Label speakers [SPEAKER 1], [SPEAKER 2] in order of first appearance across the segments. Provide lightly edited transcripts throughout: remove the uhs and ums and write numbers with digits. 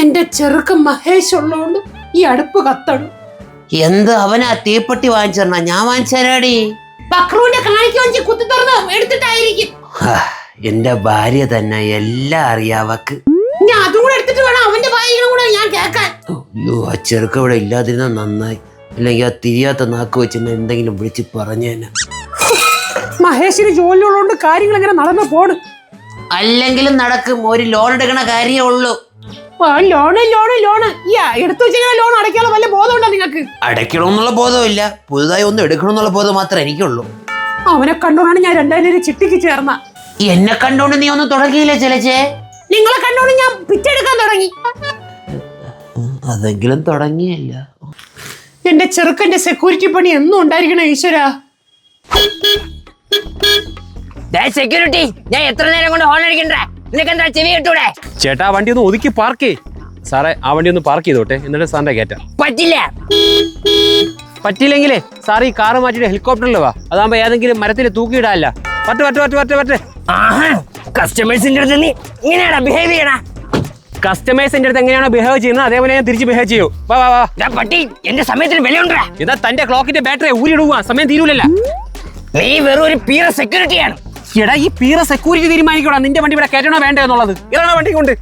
[SPEAKER 1] എന്റെ ചെറുക്കൻ മഹേഷ് ഉള്ളതുകൊണ്ട് ഈ അടുപ്പ് കത്തണം.
[SPEAKER 2] എന്ത് അവനാ തീപ്പെട്ടി വാങ്ങിച്ചെണ്ണ ഞാൻ വാങ്ങിച്ചാടി.
[SPEAKER 1] ബക്രൂന്റെ കാണിക്ക് വാങ്ങിച്ച് കുത്തി തുറന്ന് എടുത്തിട്ടായിരിക്കും.
[SPEAKER 2] എന്റെ ഭാര്യ തന്നെ എല്ലാം അറിയാവക്ക്.
[SPEAKER 1] ഞാൻ അതും കൂടെ എടുത്തിട്ട് വേണം അവന്റെ ഭാര്യയും കൂടെ ഞാൻ കേൾക്കാൻ.
[SPEAKER 2] അയ്യോ ആ ചെറുക്ക ഇവിടെ ഇല്ലാതിരുന്ന നന്നായി. അല്ലെങ്കിൽ ആ തിരിയാത്ത നാക്ക് വെച്ച് എന്തെങ്കിലും വിളിച്ച് പറഞ്ഞേനെ.
[SPEAKER 1] മഹേഷിന് ജോലി ഉള്ളതുകൊണ്ട് കാര്യങ്ങൾ എങ്ങനെ നടന്നു പോണ്.
[SPEAKER 2] അല്ലെങ്കിലും നടക്കും. ഒരു ലോൺ എടുക്കണ കാര്യമേ ഉള്ളൂ.
[SPEAKER 1] ലോണ് എടുത്തു വെച്ചാൽ ലോൺ അടയ്ക്കാനുള്ള വല്ല ബോധമുണ്ടോ നിങ്ങൾക്ക്?
[SPEAKER 2] അടയ്ക്കണമെന്നുള്ള ബോധമില്ല, പുതുതായി ഒന്നും എടുക്കണമെന്നുള്ള ബോധം മാത്രമേ എനിക്കുള്ളൂ.
[SPEAKER 1] അവനെ കണ്ടോണ്ടാണ് ഞാൻ 2000 ചിട്ടിക്ക് ചേർന്ന.
[SPEAKER 2] എന്നെ കണ്ടോണ്ട് നീ ഒന്നും തുടങ്ങിയില്ല ചെലച്ചേ.
[SPEAKER 1] നിങ്ങളെ കണ്ടോണ്ട് ഞാൻ പിറ്റെടുക്കാൻ തുടങ്ങി.
[SPEAKER 2] അതെങ്കിലും തുടങ്ങിയല്ല.
[SPEAKER 1] എന്റെ ചെറുക്കന്റെ സെക്യൂരിറ്റി പണി എന്നും ഉണ്ടായിരിക്കണം ഈശ്വരാ.
[SPEAKER 3] സെക്യൂരിറ്റി, ഞാൻ എത്ര നേരം കൊണ്ട് ഹോൺ അടിക്കണ്ടേ? നിനക്ക് എന്താ ചെവി കിട്ടൂടെ?
[SPEAKER 4] ചേട്ടാ വണ്ടി ഒന്ന് ഒതുക്കി പാർക്ക്. സാറേ ആ വണ്ടി ഒന്ന് പാർക്ക് ചെയ്തോട്ടെ, എന്നിട്ട് സാറിന്റെ കയറ്റാം.
[SPEAKER 3] പറ്റില്ല.
[SPEAKER 4] പറ്റില്ലെങ്കിലേ സാർ ഈ കാറ് മാറ്റിട്ട് ഹെലികോപ്റ്ററിൽ വാ. അതാകുമ്പോ ഏതെങ്കിലും മരത്തിൽ തൂക്കിയിടാല്ല. പറ്റേ
[SPEAKER 3] കസ്റ്റമേഴ്സിന്റെ അടുത്ത് നീ ഇങ്ങനെയാണോ ബിഹേവ് ചെയ്യണ?
[SPEAKER 4] കസ്റ്റമേഴ്സിന്റെ അടുത്ത് എങ്ങനെയാണോ ബിഹേവ് ചെയ്യുന്നത് അതേപോലെ ഞാൻ തിരിച്ച് ബിഹേവ് ചെയ്യൂ. വാ വാ വാ.
[SPEAKER 3] പട്ടി, എന്റെ സമയത്തിന് വിലയുണ്ടാ?
[SPEAKER 4] ഇതാ തന്റെ ക്ലോക്കിന്റെ ബാറ്ററി ഊരിടുക, സമയം തീരൂലല്ല.
[SPEAKER 3] നീ വെറും ഒരു പീറ സെക്യൂരിറ്റിയാണ്.
[SPEAKER 4] എടാ ഈ പീറ സെക്യൂരിറ്റി തീരുമാനിക്കടാ നിന്റെ വണ്ടി ഇവിടെ കയറ്റണോ വേണ്ടോ എന്നുള്ളത്. ഇതാണ് വണ്ടി കൊണ്ട്.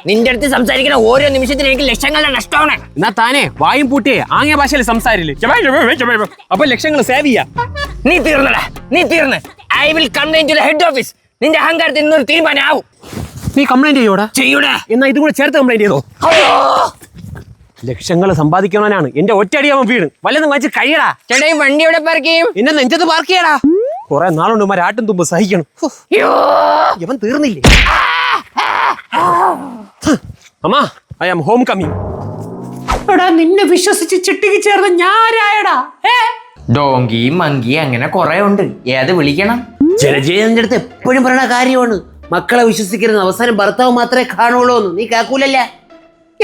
[SPEAKER 3] നിന്റെ അടുത്ത് സംസാരിക്കുന്ന ഓരോ നിമിഷത്തിനും എനിക്ക് ലക്ഷങ്ങളുടെ നഷ്ടമാണ്.
[SPEAKER 4] എന്നാ താനേ വായും പൂട്ടിയേ ആംഗ്യ ഭാഷയിൽ സംസാരില്ലേ. അപ്പൊ ലക്ഷങ്ങൾ സേവ് ചെയ്യാ.
[SPEAKER 3] നീ തീർന്നടാ, നീ തീർന്ന്. I will complaint to the head office. നിന്റെ അഹങ്കാരത്തിൽ ഇന്നൊരു തീരുമാനം ആവും.
[SPEAKER 4] നീ കംപ്ലൈന്റ് ചെയ്യൂടാ?
[SPEAKER 3] ചെയ്യൂടാ.
[SPEAKER 4] എന്നാ ഇതും കൂടെ ചേർത്ത് കംപ്ലൈന്റ് ചെയ്തോ. ലക്ഷങ്ങൾ സമ്പാദിക്കുന്നവനാണ്. എന്റെ ഒറ്റയടി അവൻ വീണ് വല്ലതും വാങ്ങിച്ച് കഴിയടാ.
[SPEAKER 3] ചേട്ടാ ഈ വണ്ടി എവിടെ പാർക്ക് ചെയ്യും?
[SPEAKER 4] എന്നെ നെഞ്ചത്ത് പാർക്ക് ചെയ്യടാ. കുറെ നാളുണ്ട് മരാട്ടും തുമ്പ് സഹിക്കണം. ഇവൻ തീർന്നില്ലേ? അമ്മ ഐ ആം ഹോം കമ്മിങ്.
[SPEAKER 1] എടാ നിന്നെ വിശ്വസിച്ച് ചിട്ടിക്ക് ചേർന്ന് ഞാനായടാ.
[SPEAKER 3] ഡോങ്കി മങ്കി അങ്ങനെ കുറെ ഉണ്ട്. ഏത് വിളിക്കണം?
[SPEAKER 2] ജലജയന്റെ അടുത്ത് എപ്പോഴും പറയണ കാര്യമാണ്, മക്കളെ വിശ്വസിക്കരുത്, അവസാനം ഭർത്താവ് മാത്രമേ കാണുള്ളൂ എന്ന്. നീ കേൾക്കൂലല്ലേ?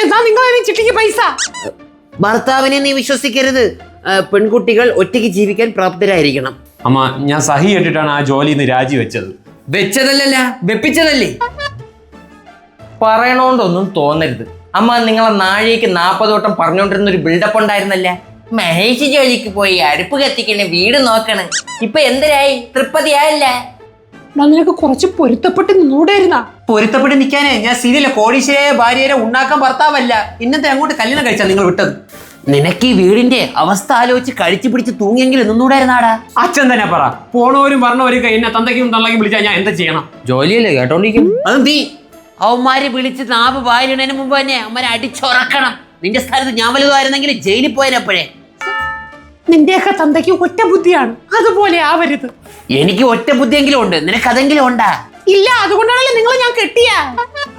[SPEAKER 1] എന്നാ നിങ്ങൾ ചിട്ടിക്ക് പൈസ.
[SPEAKER 2] ഭർത്താവിനെ നീ വിശ്വസിക്കരുത്. പെൺകുട്ടികൾ ഒറ്റയ്ക്ക് ജീവിക്കാൻ പ്രാപ്തരായിരിക്കണം.
[SPEAKER 4] അമ്മ ഞാൻ സഹി കേട്ടിട്ടാണ് ആ ജോലിയിൽ നിന്ന് രാജിവെച്ചത്.
[SPEAKER 3] വെച്ചതല്ല, വെപ്പിച്ചതല്ലേ. പറയണോണ്ടൊന്നും തോന്നരുത്. അമ്മ നിങ്ങളെ നാഴേക്ക് 40 വട്ടം പറഞ്ഞോണ്ടിരുന്ന ഒരു ബിൽഡപ്പ് ഉണ്ടായിരുന്നല്ലേ. മഹേഷ് ജോലിക്ക് പോയി അടുപ്പ് കത്തിക്കണേ, വീട് നോക്കണേ. ഇപ്പൊ എന്തരായി? തൃപ്തിയായില്ല?
[SPEAKER 1] നിനക്ക് കുറച്ച് പൊരുത്തപ്പെട്ട് നിന്നൂടായിരുന്ന.
[SPEAKER 2] പൊരുത്തപ്പെട്ട് നിൽക്കാനേ ഞാൻ സീരിയലെ കോടീശ്വരയെ ഭാര്യയെ ഉണ്ടാക്കാൻ ഭർത്താവല്ല. ഇന്നത്തെ അങ്ങോട്ട് കല്യാണം കഴിച്ചാ നിങ്ങൾ വിട്ടത്. നിനക്ക് ഈ വീടിന്റെ അവസ്ഥ ആലോചിച്ച് കഴിച്ചു പിടിച്ച് തൂങ്ങിയെങ്കിലും നിന്നൂടായിരുന്നാടാ.
[SPEAKER 4] അച്ഛൻ തന്നെ പറ. പോണവരും പറഞ്ഞവരും എന്നെ തന്തയ്ക്കും തള്ളയ്ക്കും വിളിച്ചാൽ ഞാൻ എന്താ ചെയ്യണം?
[SPEAKER 3] ജോലിയല്ലേ കേട്ടോണ്ടിരിക്കും.
[SPEAKER 2] അത് നീ അവന്മാരെ വിളിച്ച് നാവ് വായിലിടുന്നതിന് മുമ്പ് തന്നെ അവന്മാരെ അടിച്ചുറക്കണം. നിന്റെ സ്ഥലത്ത് ഞാൻ വലുതായിരുന്നെങ്കിൽ ജയിലിൽ പോയപ്പോഴേ.
[SPEAKER 1] നിന്റെയൊക്കെ തന്തയ്ക്ക് ഒറ്റ ബുദ്ധിയാണ്, അതുപോലെ ആവരുത്.
[SPEAKER 2] എനിക്ക് ഒറ്റ ബുദ്ധിയെങ്കിലും ഉണ്ട്, നിനക്ക് അതെങ്കിലും ഉണ്ടാ?
[SPEAKER 1] ഇല്ല, അതുകൊണ്ടാണല്ലോ നിങ്ങൾ ഞാൻ കെട്ടിയ.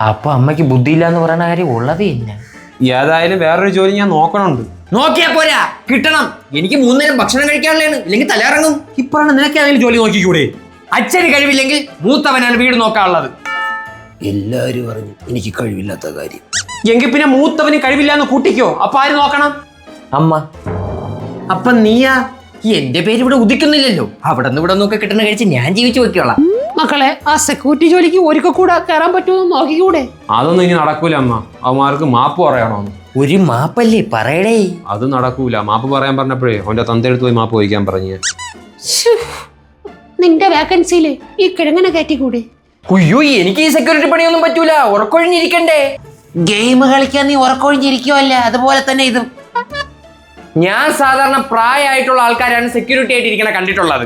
[SPEAKER 3] അപ്പൊ അമ്മയ്ക്ക് ബുദ്ധിയില്ല എന്ന് പറയുന്ന കാര്യം ഉള്ളതേ ഇല്ല.
[SPEAKER 4] ഏതായാലും വേറൊരു ജോലി ഞാൻ നോക്കണുണ്ട്.
[SPEAKER 3] നോക്കിയാ പോരാ, കിട്ടണം. എനിക്ക് 3 നേരം ഭക്ഷണം കഴിക്കാനുള്ളതാണ്, ഇല്ലെങ്കിൽ തലയിറങ്ങും.
[SPEAKER 4] ഇപ്പോഴാണ് നിനക്ക് ഏതെങ്കിലും ജോലി നോക്കിക്കൂടെ?
[SPEAKER 3] അച്ഛന് കഴിവില്ലെങ്കിൽ മൂത്തവനാണ് വീട് നോക്കാനുള്ളത്.
[SPEAKER 2] എല്ലാരും പറഞ്ഞു എനിക്ക് കഴിവില്ലാത്ത കാര്യം.
[SPEAKER 4] എങ്കിൽ പിന്നെ മൂത്തവന് കഴിവില്ലാന്ന് കൂട്ടിക്കോ. അപ്പൊ ആര് നോക്കണം?
[SPEAKER 3] അമ്മ. അപ്പൊ നീയാ? എന്റെ പേര് ഇവിടെ ഉദിക്കുന്നില്ലല്ലോ. അവിടെ നിന്ന് ഇവിടെ നോക്കി കിട്ടുന്ന കഴിച്ച് ഞാൻ ജീവിച്ചു വെക്കോളാം.
[SPEAKER 1] മക്കളെ, ആ സെക്യൂരിറ്റി ജോലിക്ക് ഒരിക്കൽ കൂടെ കയറാൻ പറ്റുമോ നോക്കിക്കൂടെ?
[SPEAKER 4] അതൊന്നും ഇനി നടക്കൂല അമ്മ. അവന്മാർക്ക് മാപ്പ് പറയണോന്ന്.
[SPEAKER 3] ഒരു മാപ്പല്ലേ പറയടേ.
[SPEAKER 4] അത് നടക്കൂല. മാപ്പ് പറയാൻ പറഞ്ഞപ്പോഴേ അവന്റെ തന്തയെടുത്ത് പോയി മാപ്പ് ചോദിക്കാൻ പറഞ്ഞു.
[SPEAKER 1] നിന്റെ വേക്കൻസിയില് ഈ കിഴങ്ങനെ കയറ്റിക്കൂടെ?
[SPEAKER 3] അയ്യോ, എനിക്ക് ഈ സെക്യൂരിറ്റി പണിയൊന്നും പറ്റൂല. ഉറക്കൊഴിഞ്ഞിരിക്കണ്ടേ.
[SPEAKER 2] ഗെയിം കളിക്കാൻ നീ ഉറക്കൊഴിഞ്ഞിരിക്കുവല്ല, അതുപോലെ തന്നെ ഇതും.
[SPEAKER 3] ഞാൻ സാധാരണ പ്രായമായിട്ടുള്ള ആൾക്കാരാണ് സെക്യൂരിറ്റി ആയിട്ട് ഇരിക്കണ കണ്ടിട്ടുള്ളത്.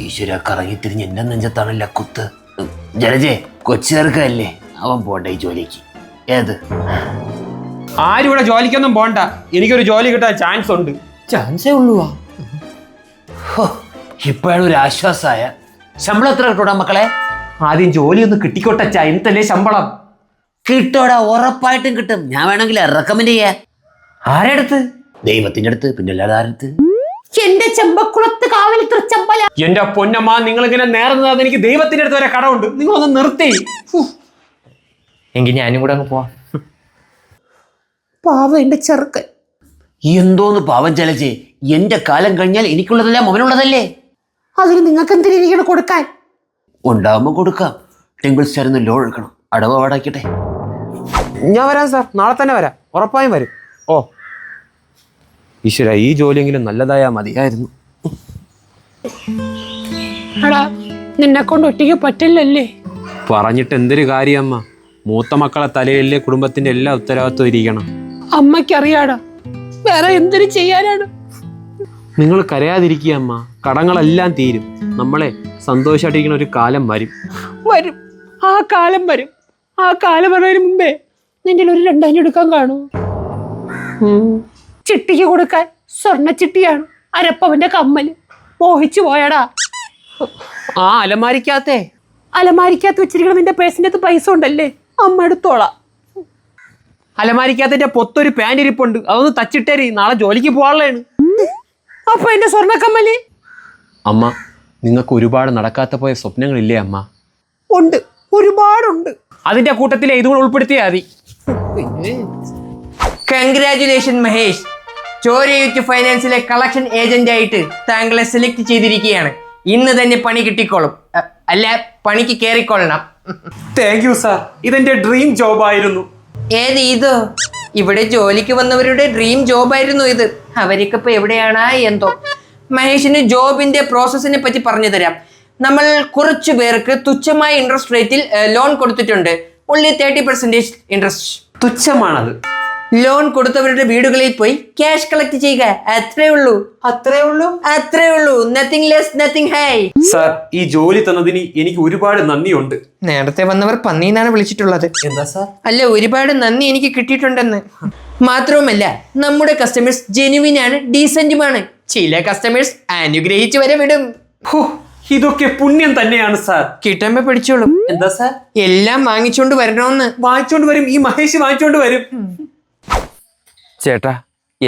[SPEAKER 2] ഈശ്വര, കറങ്ങിത്തിരിഞ്ഞ് എന്റെ നെഞ്ചത്താണല്ല കുത്ത്. ജലജെ കൊച്ചേർക്കല്ലേ, അവൻ പോട്ടെ ഈ ജോലിക്ക്. ഏത്
[SPEAKER 4] ആരും ഇവിടെ ജോലിക്കൊന്നും പോണ്ട. എനിക്കൊരു ജോലി കിട്ടാൻ ചാൻസ് ഉണ്ട്.
[SPEAKER 3] ചാൻസേ ഉള്ളുവാ.
[SPEAKER 2] ഇപ്പോഴാണ് ഒരു ആശ്വാസമായ. ശമ്പളം എത്ര കിട്ടൂടാ മക്കളെ?
[SPEAKER 4] ആദ്യം ജോലി ഒന്ന് കിട്ടിക്കോട്ടച്ചാ, ഇന്നത്തല്ലേ ശമ്പളം.
[SPEAKER 2] കിട്ടോടാ, ഉറപ്പായിട്ടും കിട്ടും. ഞാൻ വേണമെങ്കിൽ റെക്കമെൻഡ് ചെയ്യാ.
[SPEAKER 3] ആരടുത്ത്?
[SPEAKER 2] ദൈവത്തിന്റെ അടുത്ത്, പിന്നെ അല്ലാതെ ആരടുത്ത്?
[SPEAKER 1] എന്റെ ചെമ്പക്കുളത്ത് കാവൽ തൃച്ചമ്പല.
[SPEAKER 4] എന്റെ പൊന്നമ്മ, നിങ്ങൾ ഇങ്ങനെ നേർന്നത് എനിക്ക് ദൈവത്തിന്റെ അടുത്ത് വരെ കടമുണ്ട്. നിങ്ങളൊന്ന് നിർത്തി.
[SPEAKER 3] എങ്കിൽ ഞാനും കൂടെ അങ്ങ് പോവാം.
[SPEAKER 1] പാവ എന്റെ ചെറുക്കൻ.
[SPEAKER 2] എന്തോന്ന് പാവം ജലജെ, എന്റെ കാലം കഴിഞ്ഞാൽ എനിക്കുള്ളതെല്ലാം അവനുള്ളതല്ലേ.
[SPEAKER 1] അതിന് നിങ്ങൾക്ക് എന്തിനിരിക്കണം കൊടുക്കാൻ?
[SPEAKER 2] ഉണ്ടാവുമ്പോ കൊടുക്കാം. ടിങ്കിൾസ് ചേർന്ന് ലോൺ എടുക്കണം, അടവ് അടയ്ക്കട്ടെ.
[SPEAKER 4] ഞാൻ വരാം സാർ, നാളെ തന്നെ വരാം, ഉറപ്പായും വരും. ഓ ഈശ്വര, ഈ ജോലിയെങ്കിലും നല്ലതായാ മതിയായിരുന്നു.
[SPEAKER 1] എടാ നിന്നെ കൊണ്ട് ഒറ്റയ്ക്ക് പറ്റില്ലല്ലേ?
[SPEAKER 4] പറഞ്ഞിട്ട് എന്തൊരു കാര്യം അമ്മ. മൂത്ത മക്കളെ തലയിലെ കുടുംബത്തിന്റെ എല്ലാ ഉത്തരവാദിത്വം ഇരിക്കണം.
[SPEAKER 1] അമ്മയ്ക്കറിയാടാ, വേറെ എന്തിനു ചെയ്യാനാണ്?
[SPEAKER 4] നിങ്ങൾ കരയാതിരിക്കുക അമ്മ, കടങ്ങളെല്ലാം തീരും. നമ്മളെ സന്തോഷമായിട്ടിരിക്കുന്ന ഒരു കാലം വരും.
[SPEAKER 1] വരും, ആ കാലം വരും. ആ കാലം വരുന്നതിന് മുമ്പേ നിന്റെ ഒരു 2000 എടുക്കാൻ കാണൂ. ചിട്ടിക്ക് കൊടുക്കാൻ സ്വർണ്ണ ചിട്ടിയാണ്, അരപ്പവന്റെ കമ്മല്. മോഹിച്ചു പോയടാ.
[SPEAKER 4] ആ അലമാരിക്കകത്തെ
[SPEAKER 1] അലമാരിക്കകത്ത് വെച്ചിരിക്കണം നിന്റെ പേഴ്സിന്റെ അകത്ത് പൈസ ഉണ്ടല്ലേ, അമ്മ എടുത്തോളാം.
[SPEAKER 4] അലമാരിക്കകത്തിന്റെ പൊത്തൊരു പാൻറ് ഇരിപ്പുണ്ട്, അതൊന്ന് തച്ചിട്ടേരി, നാളെ ജോലിക്ക് പോകാനുള്ളതാണ്.
[SPEAKER 1] അപ്പൊ എന്റെ സ്വർണ്ണക്കമ്മല്?
[SPEAKER 4] അമ്മ, നിങ്ങൾക്ക് ഒരുപാട് നടക്കാത്ത പോയ സ്വപ്നങ്ങളില്ലേ അമ്മ?
[SPEAKER 1] ഉണ്ട്, ഒരുപാടുണ്ട്.
[SPEAKER 4] അതിന്റെ കൂട്ടത്തിലെ ഇതുകൂടെ ഉൾപ്പെടുത്തിയാൽ മതി.
[SPEAKER 3] കൺഗ്രാറ്റുലേഷൻ മഹേഷ്, ചോരയുറ്റ് ഫൈനാൻസിലെ കളക്ഷൻ ഏജന്റ് ആയിട്ട് താങ്കളെ സെലക്ട് ചെയ്തിരിക്കുകയാണ്. ഇന്ന് തന്നെ പണി കിട്ടിക്കോളും, അല്ല പണിക്ക് കയറിക്കൊള്ളണം.
[SPEAKER 4] താങ്ക് യു സാർ, ഇതെന്റെ ഡ്രീം ജോബ് ആയിരുന്നു.
[SPEAKER 3] ഏത് ഇതോ? ഇവിടെ ജോലിക്ക് വന്നവരുടെ ഡ്രീം ജോബായിരുന്നു ഇത്. അവരൊക്കെ ഇപ്പൊ എവിടെയാണാ എന്തോ. മഹേഷിന് ജോബിന്റെ പ്രോസസ്സിനെ പറ്റി പറഞ്ഞു തരാം. നമ്മൾ കുറച്ചു പേർക്ക് തുച്ഛമായ ഇൻട്രസ്റ്റ് റേറ്റിൽ ലോൺ കൊടുത്തിട്ടുണ്ട്. Only 30% interest.
[SPEAKER 4] തുച്ഛമാണത്.
[SPEAKER 3] ലോൺ കൊടുത്തവരുടെ വീടുകളിൽ പോയി ക്യാഷ് കളക്ട് ചെയ്യുക, അത്രേ ഉള്ളൂ. അത്രേ ഉള്ളൂ. Nothing less, nothing high.
[SPEAKER 4] Sir, ഈ ജോലി തന്നതിന് എനിക്ക് ഒരുപാട് നന്ദിയുണ്ട്.
[SPEAKER 3] നേരത്തെ വന്നവർ പന്നീന്നാണ് വിളിച്ചിട്ടുള്ളത്.
[SPEAKER 4] എന്താ സാർ?
[SPEAKER 3] അല്ല, ഒരുപാട് നന്ദി എനിക്ക് കിട്ടിയിട്ടുണ്ടെന്ന്. മാത്രവുമല്ല, നമ്മുടെ കസ്റ്റമേഴ്സ് ജെനുവിൻ ആണ്, ഡീസന്റുമാണ്. ചില കസ്റ്റമേഴ്സ് അനുഗ്രഹിച്ചു വരെ വിടും.
[SPEAKER 4] ഇതൊക്കെ പുണ്യം തന്നെയാണ് സാർ.
[SPEAKER 3] കിട്ടുമ്പോ പിടിച്ചോളും.
[SPEAKER 4] എന്താ സാർ?
[SPEAKER 3] എല്ലാം വാങ്ങിച്ചോണ്ട് വരണമെന്ന്.
[SPEAKER 4] വാങ്ങിച്ചോണ്ട് വരും, ഈ മഹേഷ് വാങ്ങിച്ചോണ്ട് വരും.
[SPEAKER 3] ചേട്ടാ,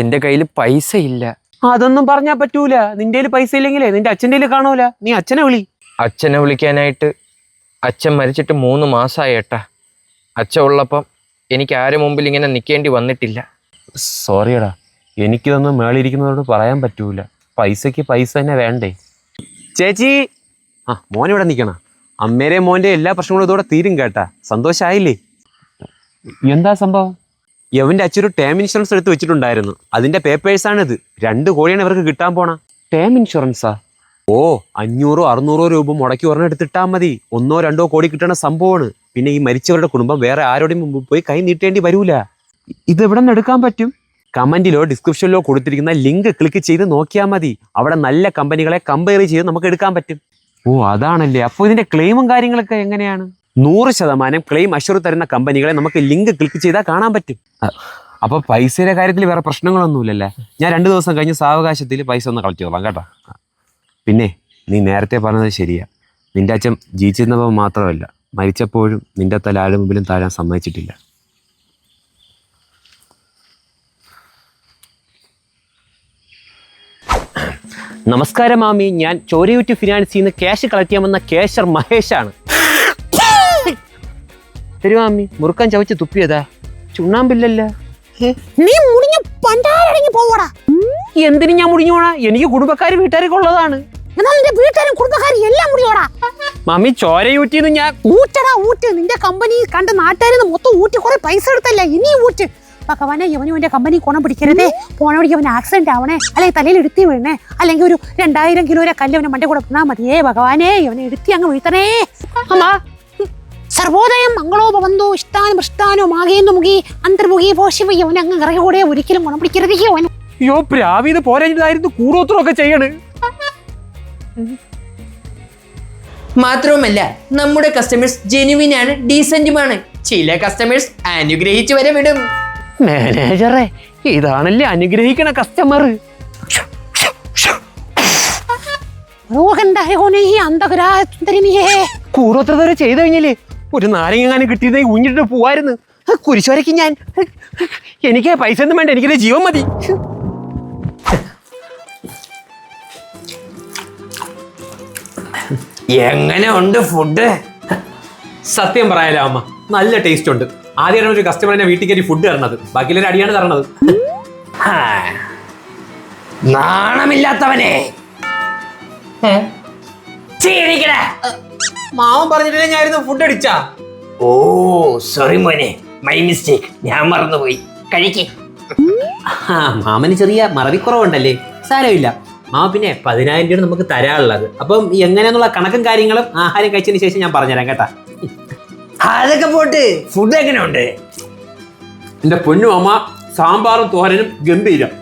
[SPEAKER 3] എന്റെ കയ്യിൽ പൈസ ഇല്ല.
[SPEAKER 4] അതൊന്നും പറഞ്ഞാ പറ്റൂല. നിന്റെ പൈസ ഇല്ലെങ്കിലേ നിന്റെ അച്ഛൻ്റെ കാണൂല. നീ അച്ഛനെ വിളി.
[SPEAKER 3] അച്ഛനെ വിളിക്കാനായിട്ട് അച്ഛൻ മരിച്ചിട്ട് 3 മാസമായി ഏട്ടാ. അച്ഛൻ ഉള്ളപ്പം എനിക്ക് ആരും മുമ്പിൽ ഇങ്ങനെ നിൽക്കേണ്ടി വന്നിട്ടില്ല.
[SPEAKER 4] സോറിയടാ, എനിക്കിതൊന്നും മേളിരിക്കുന്നതോട് പറയാൻ പറ്റൂല. പൈസക്ക് പൈസ തന്നെ വേണ്ടേ. ചേച്ചി, ആ മോനിവിടെ നിൽക്കണ. അമ്മേരെ മോൻ്റെ എല്ലാ പ്രശ്നങ്ങളും ഇതോടെ തീരും കേട്ടാ. സന്തോഷമായില്ലേ? എന്താ സംഭവം? യവന്റെ അച്ഛൻ ഒരു ടേം ഇൻഷുറൻസ് എടുത്ത് വെച്ചിട്ടുണ്ടായിരുന്നു. അതിന്റെ പേപ്പേഴ്സാണിത്. 2 കോടിയാണ് ഇവർക്ക് കിട്ടാൻ പോണ. ടേം ഇൻഷുറൻസാ? ഓ, 500-600 രൂപ മുടക്കി ഒരെണ്ണം എടുത്തിട്ടാൽ മതി. 1-2 കോടി കിട്ടണ സംഭവമാണ്. പിന്നെ ഈ മരിച്ചവരുടെ കുടുംബം വേറെ ആരോടെയും മുമ്പ് പോയി കൈ നീട്ടേണ്ടി വരൂല. ഇത് എവിടെ നിന്ന് എടുക്കാൻ പറ്റും? കമന്റിലോ ഡിസ്ക്രിപ്ഷനിലോ കൊടുത്തിരിക്കുന്ന ലിങ്ക് ക്ലിക്ക് ചെയ്ത് നോക്കിയാൽ മതി. അവിടെ നല്ല കമ്പനികളെ കമ്പയർ ചെയ്ത് നമുക്ക് എടുക്കാൻ പറ്റും. ഓ അതാണല്ലേ. അപ്പോൾ ഇതിന്റെ ക്ലെയിമും കാര്യങ്ങളൊക്കെ എങ്ങനെയാണ്? 100% ക്ലെയിം അഷ്വർ തരുന്ന കമ്പനികളെ നമുക്ക് ലിങ്ക് ക്ലിക്ക് ചെയ്താൽ കാണാൻ പറ്റും. അപ്പൊ പൈസയുടെ കാര്യത്തിൽ വേറെ പ്രശ്നങ്ങളൊന്നുമില്ലല്ലേ? ഞാൻ 2 ദിവസം കഴിഞ്ഞ് സാവകാശത്തിൽ പൈസ ഒന്ന് കളക്ട് ചെയ്തോളാം കേട്ടോ. പിന്നെ നീ നേരത്തെ പറഞ്ഞത് ശരിയാ. നിന്റെ അച്ഛൻ ജീവിച്ചിരുന്നപ്പോൾ മാത്രമല്ല, മരിച്ചപ്പോഴും നിന്റെ തല ആരുടെ മുമ്പിലും താഴാൻ സമ്മതിച്ചിട്ടില്ല. നമസ്കാരം മാമി, ഞാൻ ചോരയൂറ്റ് ഫിനാൻസിൽ നിന്ന് ക്യാഷ് കളക്ട് ചെയ്യാമെന്ന കേശർ മഹേഷാണ്. മാമി, മുറുക്കാൻ ചവച്ച് തുപ്പിയതാ. ചുണ്ണാമ്പില്ലല്ല.
[SPEAKER 1] നീ മുടിഞ്ഞു പണ്ടാരടങ്ങി പോവടാ.
[SPEAKER 4] എന്തിനു ഞാൻ മുടിഞ്ഞു പോണാ? എനിക്ക് കുടുംബക്കാര് വീട്ടുകാരൊക്കെ ഉള്ളതാണ്.
[SPEAKER 1] എന്നാൽ നിന്റെ വീട്ടുകാരും കുടുംബക്കാരും എല്ലാം മുടിയോടാ.
[SPEAKER 4] മാമി, ചോരയൂറ്റിന്ന് ഞാൻ
[SPEAKER 1] ഊറ്റടാ ഊറ്റ്. നിന്റെ കമ്പനി കണ്ട് നാട്ടുകാരിന്ന് മൊത്തം ഊറ്റി കുറെ പൈസ എടുത്തല്ല, ഇനി ഊറ്റ്. ഭഗവാനെ, യവനും എന്റെ കമ്പനി കോണം പിടിക്കരുതേ. പോണ വഴിക്ക് അവന് ആക്സിഡന്റ് ആവണേ, അല്ലെങ്കിൽ തലയിൽ എടുത്തി വീഴണേ, അല്ലെങ്കിൽ ഒരു 2000 കിലോരെ കല്ല് അവനെ മണ്ടേ കൂടെ വീണാ മതിയേ. ഭഗവാനെ, ഇവനെ എടുത്തി അങ്ങ് വീഴ്ത്തണേ. അമ്മ, സർവോദയം മംഗളോ ഭവന്തോ ഇഷ്ടാനും മൃഷ്ടാനോ മാകേന്നു മുഖി അന്തർമുഖി പോഷിവ. യവനെ അങ്ങ് ഇറങ്ങി കൂടെ ഒരിക്കലും ഗുണം പിടിക്കരുതേ. യവൻ
[SPEAKER 4] അയ്യോ പ്രാവീത് പോരായിരുന്നു, കൂടോത്രമൊക്കെ ചെയ്യണ്.
[SPEAKER 3] മാത്രവുമല്ല, നമ്മുടെ കസ്റ്റമേഴ്സ് ജെനുവിൻ ആണ്, ഡീസന്റുമാണ്. ചില കസ്റ്റമേഴ്സ് അനുഗ്രഹിച്ചു വരെ വിടും.
[SPEAKER 4] മാനേജറെ, ഇതാണല്ലേ അനുഗ്രഹിക്കണ കസ്റ്റമർ. കൂടോത്ര വരെ ചെയ്തു കഴിഞ്ഞാലേ ഒരു നാരങ്ങാനും കിട്ടിയതേ ഊഞ്ഞിട്ട് പോവായിരുന്നു. കുരിശോരയ്ക്ക് ഞാൻ എനിക്ക് പൈസ ഒന്നും വേണ്ട, എനിക്കെന്റെ ജീവൻ മതി.
[SPEAKER 3] എങ്ങനെ ഉണ്ട് ഫുഡ്?
[SPEAKER 4] സത്യം പറയാലോ അമ്മ, നല്ല ടേസ്റ്റ് ഉണ്ട്. ആദ്യമാണ് ഒരു കസ്റ്റമർ എന്നെ വീട്ടിൽ കയറി ഫുഡ് തരണത്, ബാക്കിയുള്ളവർ അടിയാണ് തരണത്.
[SPEAKER 3] നാണമില്ലാത്തവനെ.
[SPEAKER 4] മാവൻ പറഞ്ഞിട്ടില്ല ഞാനിരുന്ന് ഫുഡ് അടിച്ചാ.
[SPEAKER 3] ഓ സോറി മോനെ, മൈ മിസ്റ്റേക്ക്, ഞാൻ മറന്നുപോയി. കഴിക്കേ.
[SPEAKER 2] മാമന് ചെറിയ മറവിക്കുറവുണ്ടല്ലേ? സാരമില്ല മാമ. പിന്നെ 10,000 രൂപ നമുക്ക് തരാനുള്ളത്. അപ്പം എങ്ങനെയാന്നുള്ള കണക്കും കാര്യങ്ങളും ആഹാരം കഴിച്ചതിന് ശേഷം ഞാൻ പറഞ്ഞുതരാം കേട്ടാ.
[SPEAKER 3] അതൊക്കെ പോട്ട്, ഫുഡ് എങ്ങനെയുണ്ട്?
[SPEAKER 2] എന്റെ പൊന്നു മാമ, സാമ്പാറും തോരനും ഗംഭീരം.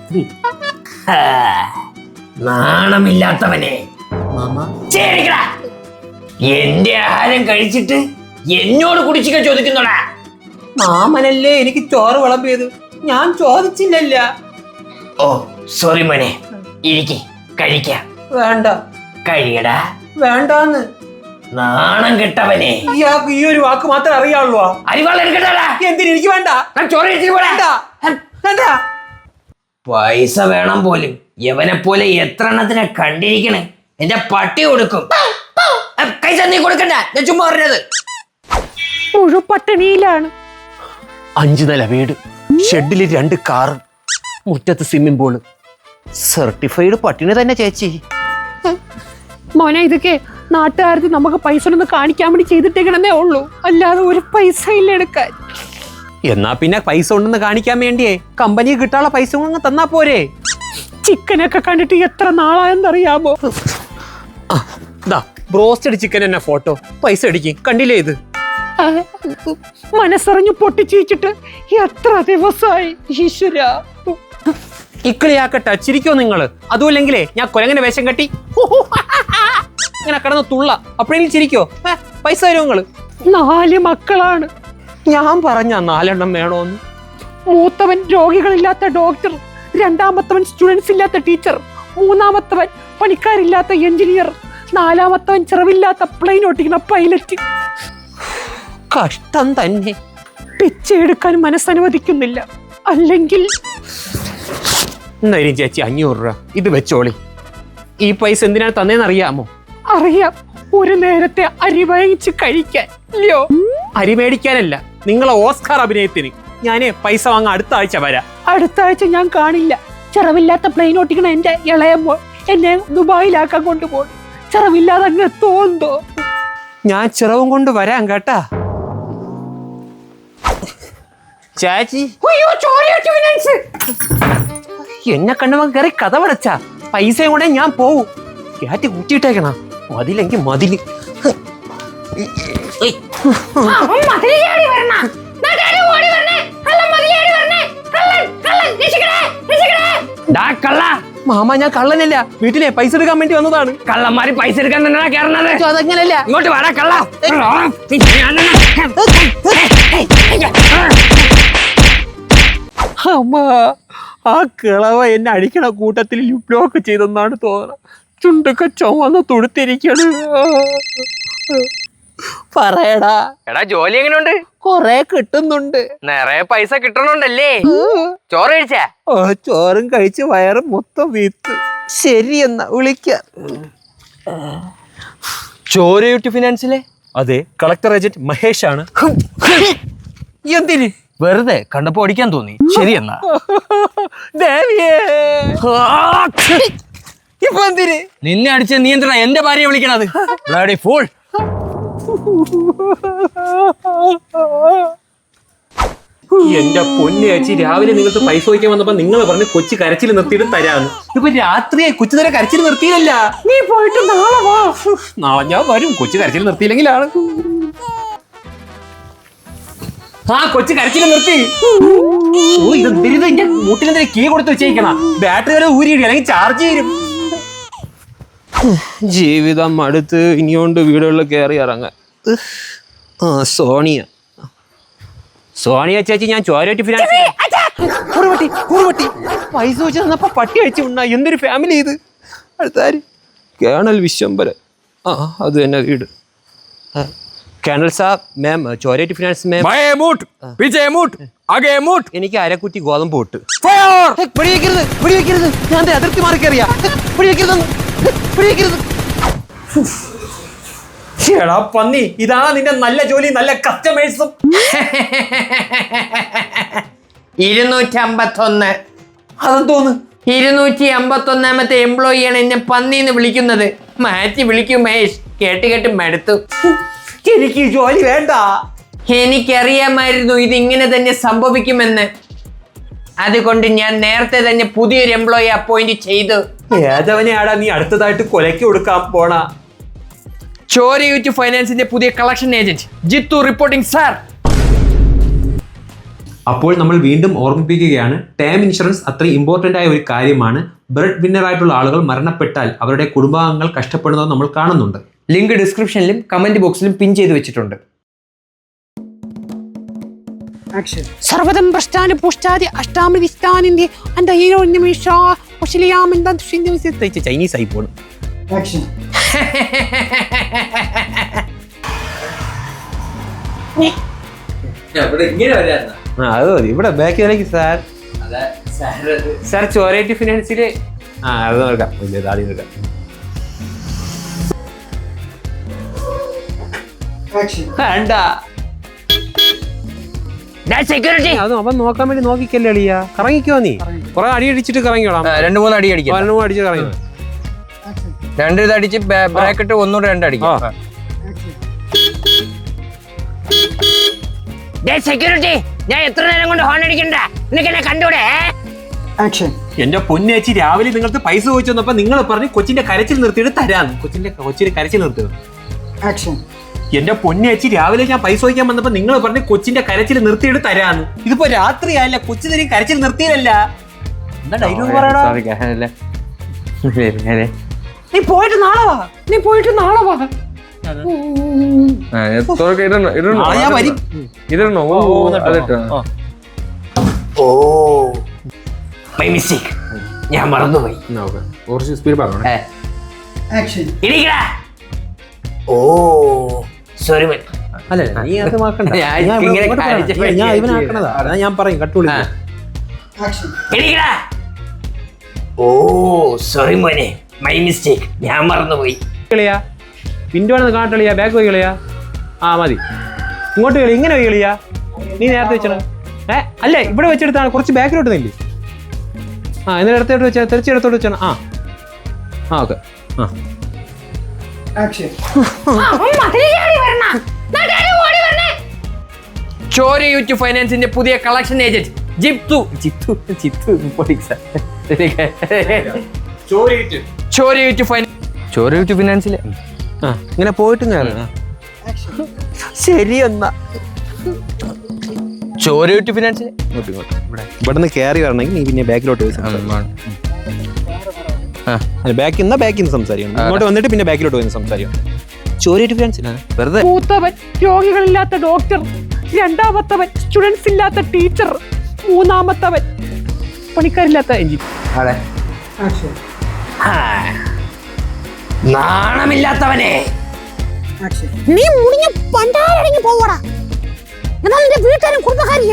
[SPEAKER 3] നാണമില്ലാത്തവനെ. ചേരിക്കടാ. എന്റെ ആഹാരം കഴിച്ചിട്ട് എന്നോട് കുടിച്ചിക്ക ചോദിക്കുന്നോടാ.
[SPEAKER 2] മാമനല്ലേ എനിക്ക് ചോറ് വിളമ്പിയത്, ഞാൻ ചോദിച്ചില്ലല്ല.
[SPEAKER 3] ഓ സോറി മോനെ, ഇരിക്കെ കഴിക്കാം.
[SPEAKER 2] വേണ്ട.
[SPEAKER 3] കഴിയടാ.
[SPEAKER 2] വേണ്ടാന്ന്.
[SPEAKER 3] നാണം കെട്ടവനെ.
[SPEAKER 2] ഇയാൾക്ക് ഈ ഒരു വാക്ക് മാത്രമേ അറിയാവുള്ളൂ.
[SPEAKER 3] അരിവാൾ എടുക്കട്ടാ.
[SPEAKER 2] എന്തിന്? എനിക്ക് വേണ്ട.
[SPEAKER 3] ചോറ് കഴിച്ചിട്ട് പോടാ.
[SPEAKER 2] വേണ്ട.
[SPEAKER 3] പൈസ വേണം പോലും. യവനെ പോലെ എത്ര എണ്ണത്തിനെ കണ്ടിരിക്കണേ. എന്റെ പട്ടി കൊടുക്കും. പൈസ നീ കൊടുക്കണ്ട, ഞാൻ ചുമ്മാ പറഞ്ഞത്.
[SPEAKER 1] മുഴുപട്ടിണിയിലാണ്.
[SPEAKER 2] 5 നില വീട്, ഷെഡിൽ 2 കാറ്, മുറ്റത്ത് സ്വിമ്മിംഗ് പൂള്. സർട്ടിഫൈഡ് പട്ടിണി തന്നെ ചേച്ചി.
[SPEAKER 1] മോനെ, ഇതൊക്കെ നാട്ടുകാർക്ക് നമുക്ക് പൈസ ഒന്ന് കാണിക്കാൻ വേണ്ടി ചെയ്തിട്ടേക്കണമെന്നേ ഉള്ളൂ, അല്ലാതെ ഒരു പൈസ ഇല്ല എടുക്കാൻ.
[SPEAKER 2] എന്നാ പിന്നെ പൈസ ഉണ്ടെന്ന് കാണിക്കാൻ വേണ്ടിയേ കമ്പനി കിട്ടാനുള്ള പൈസ അങ്ങ് തന്നാ പോരെ.
[SPEAKER 1] ചിക്കനൊക്കെ കണ്ടിട്ട് എത്ര നാളായെന്നറിയാമോ?
[SPEAKER 2] ബ്രോസ്റ്റഡ് ചിക്കൻ എന്നെ ഫോട്ടോ. പൈസ അടിക്കും, കണ്ടില്ലേ ഇത്?
[SPEAKER 1] മനസ്സറിഞ്ഞു പൊട്ടിച്ചിട്ട് എത്ര ദിവസമായി ഈശ്വര.
[SPEAKER 2] ഇക്കിളിയാക്കട്ടെ, ചിരിക്കോ നിങ്ങള്? അതുമല്ലെങ്കിലേ ഞാൻ കൊരങ്ങനെ വേഷം കെട്ടി ഇങ്ങനെ കിടന്ന് തുള്ള, അപ്പോഴെങ്കിലും ചിരിക്കോ? പൈസ തരുമോ നിങ്ങള്?
[SPEAKER 1] 4 മക്കളാണ്.
[SPEAKER 2] ഞാൻ പറഞ്ഞ 4 എണ്ണം വേണോന്ന്.
[SPEAKER 1] മൂത്തവൻ രോഗികളില്ലാത്ത ഡോക്ടർ, രണ്ടാമത്തവൻ സ്റ്റുഡൻസ് ഇല്ലാത്ത ടീച്ചർ, മൂന്നാമത്തവൻ പണിക്കാരില്ലാത്ത എഞ്ചിനീയർ, 4-മത്തവൻ ചിറവില്ലാത്ത പ്ലെയിൻ ഓട്ടിക്കുന്ന പൈലറ്റ്.
[SPEAKER 2] കഷ്ടം തന്നെ.
[SPEAKER 1] പിച്ചെടുക്കാൻ മനസ്സനുവദിക്കുന്നില്ല. അല്ലെങ്കിൽ
[SPEAKER 2] എന്തായാലും ചേച്ചി 500 രൂപ ഇത് വെച്ചോളി. ഈ പൈസ എന്തിനാണ് തന്നേന്ന് അറിയാമോ?
[SPEAKER 1] അറിയാം, ഒരു നേരത്തെ അരി വാങ്ങിച്ച് കഴിക്കാൻ. ഇല്ലയോ?
[SPEAKER 2] അരി മേടിക്കാനല്ല, നിങ്ങളെ ഓസ്കാർ അഭിനയത്തിന് ഞാനേ പൈസ വാങ്ങാൻ അടുത്ത ആഴ്ച വരാം.
[SPEAKER 1] അടുത്ത ആഴ്ച ഞാൻ കാണില്ല. ചിറവില്ലാത്ത പ്ലെയിൻ ഓട്ടിക്കണ എന്റെ ഇളയമ്മോ എന്നെ ദുബായിലാക്കാൻ കൊണ്ടുപോകും. ചിറവില്ലാതെ അങ്ങ് തോന്നോ?
[SPEAKER 2] ഞാൻ ചിറവും കൊണ്ട് വരാം കേട്ടാ ചേച്ചി. എന്നെ കണ്ടവൻ കയറി കഥ പടച്ച പൈസയും കൂടെ ഞാൻ പോവും. കാറ്റ് കൂട്ടിയിട്ടേക്കണ മതിലെങ്കിൽ മതില്. മാമ, ഞാൻ കള്ളനല്ല, വീട്ടിലെ പൈസ എടുക്കാൻ വേണ്ടി വന്നതാണ്.
[SPEAKER 3] കള്ളന്മാര് പൈസ എടുക്കാൻ തന്നെയാ കേറണത്.
[SPEAKER 2] അതങ്ങനല്ല.
[SPEAKER 3] ഇങ്ങോട്ട് വാടാ കള്ള.
[SPEAKER 2] അമ്മ, ആ കിളവ എന്നെ അടിക്കണ കൂട്ടത്തിൽ ബ്ലോക്ക് ചെയ്തെന്നാണ് തോന്നണം. ചുണ്ടൊക്കെ ചുവന്ന് തുടുത്തിരിക്കണ്. പറയടാ.
[SPEAKER 3] എടാ, ജോലി എങ്ങനെയുണ്ട്?
[SPEAKER 2] കൊറേ കിട്ടുന്നുണ്ട്.
[SPEAKER 3] നിറയെ പൈസ കിട്ടണുണ്ടല്ലേ? ചോറ് കഴിച്ചാ?
[SPEAKER 2] ചോറും കഴിച്ച് വയറ് മൊത്തം വീത്ത്. ശരി, എന്നാ വിളിക്കാം.
[SPEAKER 4] ചോരയൂട്ടി ഫിനാൻസിലെ
[SPEAKER 2] അതെ, കളക്ടർ ഏജന്റ് മഹേഷ് ആണ്. എന്തിന്?
[SPEAKER 4] വെറുതെ കണ്ടപ്പോ ഓടിക്കാൻ തോന്നി. ശരി എന്നാ.
[SPEAKER 2] ദേവിയേ, ഇപ്പൊ എന്തിന്?
[SPEAKER 4] നിന്നെ അടിച്ച നീ എന്തിനാ എന്റെ ഭാര്യയെ വിളിക്കണത്? Bloody fool.
[SPEAKER 2] എന്റെ പൊന്നു ചേച്ചി, രാവിലെ നിങ്ങൾക്ക് പൈസ ചോദിക്കാൻ വന്നപ്പോ നിങ്ങൾ പറഞ്ഞ് കൊച്ചു കരച്ചിൽ നിർത്തിയിട്ട് തരാന്ന്. ഇപ്പൊ രാത്രിയായി, കൊച്ചു നേരെ കരച്ചിൽ നിർത്തിയില്ല.
[SPEAKER 1] നീ പോയിട്ട് നാളെ വാ.
[SPEAKER 2] നാളെ ഞാൻ വരും. കൊച്ചു കരച്ചിൽ നിർത്തിയില്ലെങ്കിലാണ്. ആ കൊച്ചു കരച്ചിൽ നിർത്തി. ഓ, ഇത് എന്തിരുത്? എന്റെ മൂട്ടിലെന്തിനാ കീ കൊടുത്ത് വെച്ചേക്കണ? ബാറ്ററി വരെ ഊരിയിടി, അല്ലെങ്കിൽ ചാർജ് ചെയ്യും. ജീവിതം അടുത്ത് ഇനിയോണ്ട് വീടുകളിൽ കയറി ഇറങ്ങാൻ. സോണിയ ചേച്ചി, ഞാൻ ചോരൂട്ടി ഫിനാൻസ്. പൈസ വെച്ച് തന്നപ്പോ പട്ടി അയച്ചു ഉണ്ണ. എന്തൊരു ഫാമിലി ഇത്. അടുത്താര്? കേണൽ വിശ്വംബരൻ. അത് തന്നെ വീട്. കേണൽ സാബ്, മാം, ചോരൂട്ടി ഫിനാൻസ് മാം. എനിക്ക് അരക്കുറ്റി ഗോതമ്പ് പൊട്ട്. വെടിവെക്കരുത്, ഞാൻ അതിർത്തി മാറി കയറിയാ. വെടിവെക്കരുത്. എടാ പന്നി, ഇതാണ് നിന്റെ നല്ല ജോലി, നല്ല കസ്റ്റമേഴ്സും.
[SPEAKER 3] 251.
[SPEAKER 2] അതെന്തോന്ന്?
[SPEAKER 3] 251ാമത്തെ എംപ്ലോയിയാണ് എന്നെ പന്നിന്ന് വിളിക്കുന്നത്. മാറ്റി വിളിക്കൂ മഹേഷ്, കേട്ട് കേട്ട് മടുത്തു.
[SPEAKER 2] എനിക്ക് ഈ ജോലി വേണ്ട.
[SPEAKER 3] എനിക്കറിയാമായിരുന്നു ഇതിങ്ങനെ തന്നെ സംഭവിക്കുമെന്ന്. അതുകൊണ്ട് ഞാൻ നേരത്തെ തന്നെ പുതിയൊരു എംപ്ലോയി അപ്പോയിന്റ് ചെയ്തു.
[SPEAKER 2] ഏതവനെയാടാ നീ അടുത്തതായിട്ട് കൊലയ്ക്ക് കൊടുക്കാൻ പോണ?
[SPEAKER 3] ചോരയൂറ്റ് ഫൈനാൻസിന്റെ പുതിയ collection agent Jithu reporting sir.
[SPEAKER 4] അപ്പോൾ നമ്മൾ വീണ്ടും ഓർമ്മിപ്പിക്കുകയാണ്, ടേം ഇൻഷുറൻസ് അത്രയും ഇമ്പോർട്ടൻ്റ് ആയ ഒരു കാര്യമാണ്. ബ്രെഡ് വിന്നർ ആയിട്ടുള്ള ആളുകൾ മരണപ്പെട്ടാൽ അവരുടെ കുടുംബാംഗങ്ങൾ കഷ്ടപ്പെടുന്നത് നമ്മൾ കാണുന്നുണ്ട്.
[SPEAKER 3] ലിങ്ക് ഡിസ്ക്രിപ്ഷനിലും കമന്റ് ബോക്സിലും പിൻ ചെയ്ത് വെച്ചിട്ടുണ്ട്.
[SPEAKER 1] സർവ്വതം ഭ്രഷ്ടാന് പുഷ്ടാതി അഷ്ടാമൃതിസ്ഥാനിന്റെ
[SPEAKER 2] ചൈനീസ് ആയി പോണു. അത് മതി. ഇവിടെ ബാക്കിലേക്ക് സാർ സാർ ചോരേറ്റ് ഫിനാൻസില് അത് നോക്കാം. വലിയ താടി നോക്കാം. വേണ്ട,
[SPEAKER 3] സെക്യൂരിറ്റി
[SPEAKER 2] അത് അവൻ നോക്കാൻ വേണ്ടി നോക്കിക്കല്ലേ അളിയാ. കറങ്ങിക്കോ നീ, കുറെ അടി അടിച്ചിട്ട് കറങ്ങിക്കോളാം.
[SPEAKER 3] 2-3 അടി അടിക്കാം.
[SPEAKER 2] അടിച്ച് കറങ്ങി
[SPEAKER 3] 2 ഇത് അടിച്ച് ബ്രാക്കറ്റ് ഒന്നുകൂടെ 2 അടിക്കാം. സെക്യൂരിറ്റി, ഞാൻ എത്ര നേരം കൊണ്ട് ഹോൺ അടിക്കണ്ട? നിനക്ക് എന്നെ കണ്ടൂടെ?
[SPEAKER 2] എന്റെ പൊന്നേച്ചി, രാവിലെ നിങ്ങൾക്ക് പൈസ ചോദിച്ചു വന്നപ്പോ നിങ്ങൾ പറഞ്ഞു കൊച്ചിന്റെ കരച്ചിൽ നിർത്തിയിട്ട് തരാന്ന്. കൊച്ചിന്റെ കരച്ചിൽ നിർത്തുക. എന്റെ പൊന്നേച്ചി, രാവിലെ ഞാൻ പൈസ ചോദിക്കാൻ വന്നപ്പോ നിങ്ങൾ പറഞ്ഞു കൊച്ചിന്റെ കരച്ചിൽ നിർത്തിയിട്ട് തരാന്ന്. ഇതിപ്പോ രാത്രിയല്ല, കൊച്ചു തരും കരച്ചിൽ നിർത്തിയില്ല. എന്താ ഡയലോഗ് പറയടാ?
[SPEAKER 1] നീ പോയിട്ട് നാളെ വാ.
[SPEAKER 2] നാളെ ഞാൻ വരും.
[SPEAKER 3] മൈ മിസ്റ്റേക്ക്, ഞാൻ മറന്നുപോയി.
[SPEAKER 2] കുറച്ച് സ്പീഡ് പറഞ്ഞോളെ.
[SPEAKER 3] സോറി.
[SPEAKER 2] അല്ല, നീ അത് നോക്കണ്ട. ഞാൻ ഇവനാക്കണതാ. ഞാൻ പറയും കട്ടുള്ളി.
[SPEAKER 3] സോറി മോനെ, മൈ മിസ്റ്റേക്ക്, ഞാൻ മറന്നുപോയി.
[SPEAKER 2] കളിയാ പിന്തുണന്ന് കാട്ടളിയാ, ബാക്ക് പോയി കളിയാ. മതി, ഇങ്ങോട്ട് കളി. ഇങ്ങനെ പോയി കളിയാ. നീ നേരത്തെ വെച്ചണം. അല്ലേ, ഇവിടെ വെച്ചെടുത്താണ്. കുറച്ച് ബാക്കിലോട്ട് നില്ലേ. എന്നിട്ട് ഇടത്തോട്ട് വെച്ചാൽ തെറിച്ചിടത്തോട്ട് വെച്ചാണ്. ഓക്കെ.
[SPEAKER 3] ചോരയൂറ്റ് ഫൈനാൻസിന്റെ പുതിയ കളക്ഷൻ ഏജന്റ് ജിത്തു ചോരയൂറ്റ് ഫൈനാൻസിലെ
[SPEAKER 2] ഇങ്ങനെ പോയിട്ടും കാരണം
[SPEAKER 3] ശരി. എന്നാ ചോരയൂറ്റ് ഫിനാൻസിലെ
[SPEAKER 2] ഇവിടെ നിന്ന് കയറി വരണമെങ്കിൽ നീ പിന്നെ ബാക്കിലോട്ട് പോയി ബാക്കിൽ നിന്ന് സംസാരിക്കണം. ഇങ്ങോട്ട് വന്നിട്ട് പിന്നെ ബാക്കിലോട്ട് പോയി സംസാരിക്കണം. ചോരയിട്ട് ഫിനാൻസിലാണ് വെറുതെ.
[SPEAKER 1] മൂത്തവൻ രോഗികളില്ലാത്ത ഡോക്ടർ, രണ്ടാമത്തവൻ സ്റ്റുഡൻസ് ഇല്ലാത്ത ടീച്ചർ, മൂന്നാമത്തവൻ പണിക്കാരില്ലാത്ത എഞ്ചിനീയർ.
[SPEAKER 3] നാണമില്ലാത്തവനെ,
[SPEAKER 1] നീ മുടിഞ്ഞ് പണ്ടാരടങ്ങി പോവടാ. എന്നാൽ നിന്റെ വീട്ടുകാരും കുടുംബക്കാരും